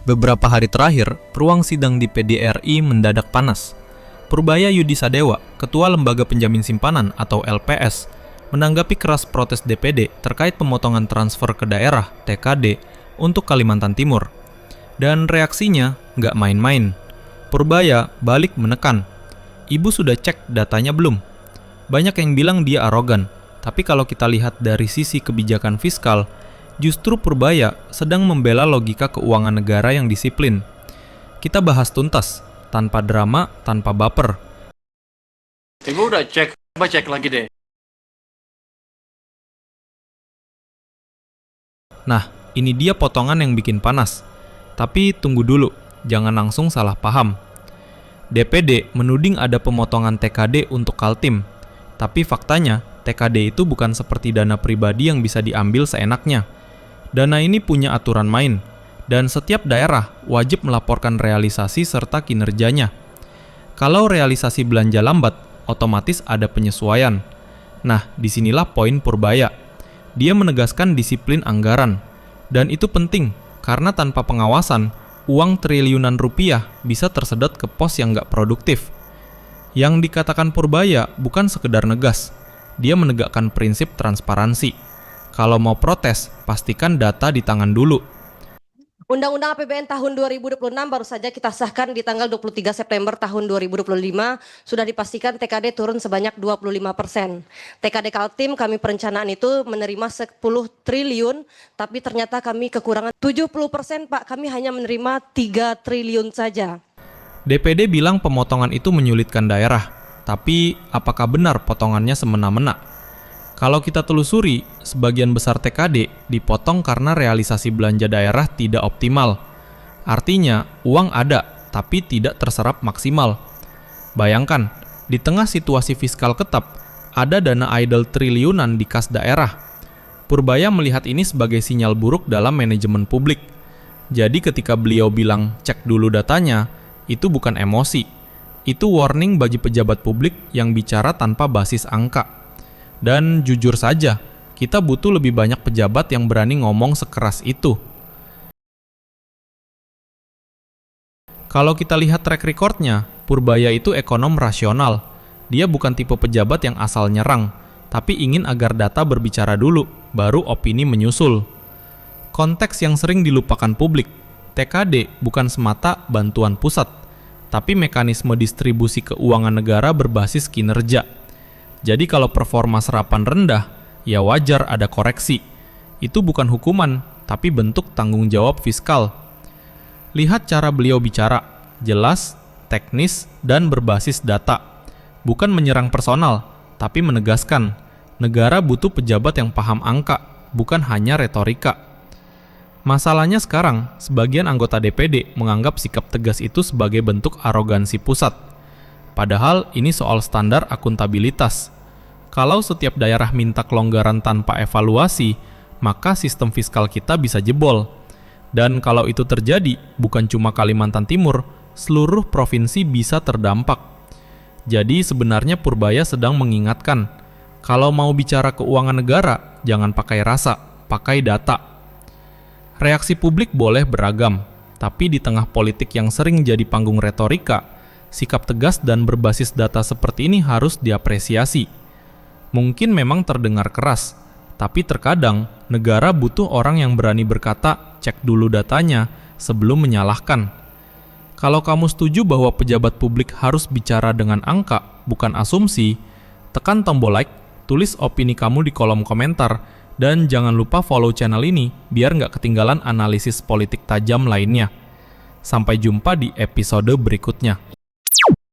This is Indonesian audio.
Beberapa hari terakhir, ruang sidang di PDRI mendadak panas. Purbaya Yudi Sadewa, Ketua Lembaga Penjamin Simpanan atau LPS, menanggapi keras protes DPD terkait pemotongan transfer ke daerah (TKD) untuk Kalimantan Timur. Dan reaksinya nggak main-main. Purbaya balik menekan, "Ibu sudah cek datanya belum?" Banyak yang bilang dia arogan, tapi kalau kita lihat dari sisi kebijakan fiskal, justru Purbaya sedang membela logika keuangan negara yang disiplin. Kita bahas tuntas, tanpa drama, tanpa baper. Ibu udah cek, coba cek lagi deh. Nah, ini dia potongan yang bikin panas. Tapi tunggu dulu, jangan langsung salah paham. DPD menuding ada pemotongan TKD untuk Kaltim, tapi faktanya TKD itu bukan seperti dana pribadi yang bisa diambil seenaknya. Dana ini punya aturan main, dan setiap daerah wajib melaporkan realisasi serta kinerjanya. Kalau realisasi belanja lambat, otomatis ada penyesuaian. Nah, disinilah poin Purbaya. Dia menegaskan disiplin anggaran, dan itu penting karena tanpa pengawasan, uang triliunan rupiah bisa tersedot ke pos yang nggak produktif. Yang dikatakan Purbaya bukan sekedar negas, dia menegakkan prinsip transparansi. Kalau mau protes, pastikan data di tangan dulu. Undang-Undang APBN tahun 2026 baru saja kita sahkan di tanggal 23 September tahun 2025, sudah dipastikan TKD turun sebanyak 25%. TKD Kaltim kami perencanaan itu menerima 10 triliun, tapi ternyata kami kekurangan 70%, Pak. Kami hanya menerima 3 triliun saja. DPD bilang pemotongan itu menyulitkan daerah, tapi apakah benar potongannya semena-mena? Kalau kita telusuri, sebagian besar TKD dipotong karena realisasi belanja daerah tidak optimal. Artinya, uang ada, tapi tidak terserap maksimal. Bayangkan, di tengah situasi fiskal ketat, ada dana idle triliunan di kas daerah. Purbaya melihat ini sebagai sinyal buruk dalam manajemen publik. Jadi ketika beliau bilang cek dulu datanya, itu bukan emosi. Itu warning bagi pejabat publik yang bicara tanpa basis angka. Dan jujur saja, kita butuh lebih banyak pejabat yang berani ngomong sekeras itu. Kalau kita lihat track record-nya, Purbaya itu ekonom rasional. Dia bukan tipe pejabat yang asal nyerang, tapi ingin agar data berbicara dulu, baru opini menyusul. Konteks yang sering dilupakan publik, TKD bukan semata bantuan pusat, tapi mekanisme distribusi keuangan negara berbasis kinerja. Jadi kalau performa serapan rendah, ya wajar ada koreksi. Itu bukan hukuman, tapi bentuk tanggung jawab fiskal. Lihat cara beliau bicara, jelas, teknis, dan berbasis data. Bukan menyerang personal, tapi menegaskan, negara butuh pejabat yang paham angka, bukan hanya retorika. Masalahnya sekarang, sebagian anggota DPD menganggap sikap tegas itu sebagai bentuk arogansi pusat. Padahal ini soal standar akuntabilitas. Kalau setiap daerah minta kelonggaran tanpa evaluasi, maka sistem fiskal kita bisa jebol. Dan kalau itu terjadi, bukan cuma Kalimantan Timur, seluruh provinsi bisa terdampak. Jadi sebenarnya Purbaya sedang mengingatkan, kalau mau bicara keuangan negara, jangan pakai rasa, pakai data. Reaksi publik boleh beragam, tapi di tengah politik yang sering jadi panggung retorika, sikap tegas dan berbasis data seperti ini harus diapresiasi. Mungkin memang terdengar keras, tapi terkadang negara butuh orang yang berani berkata, cek dulu datanya sebelum menyalahkan. Kalau kamu setuju bahwa pejabat publik harus bicara dengan angka, bukan asumsi, tekan tombol like, tulis opini kamu di kolom komentar, dan jangan lupa follow channel ini biar nggak ketinggalan analisis politik tajam lainnya. Sampai jumpa di episode berikutnya.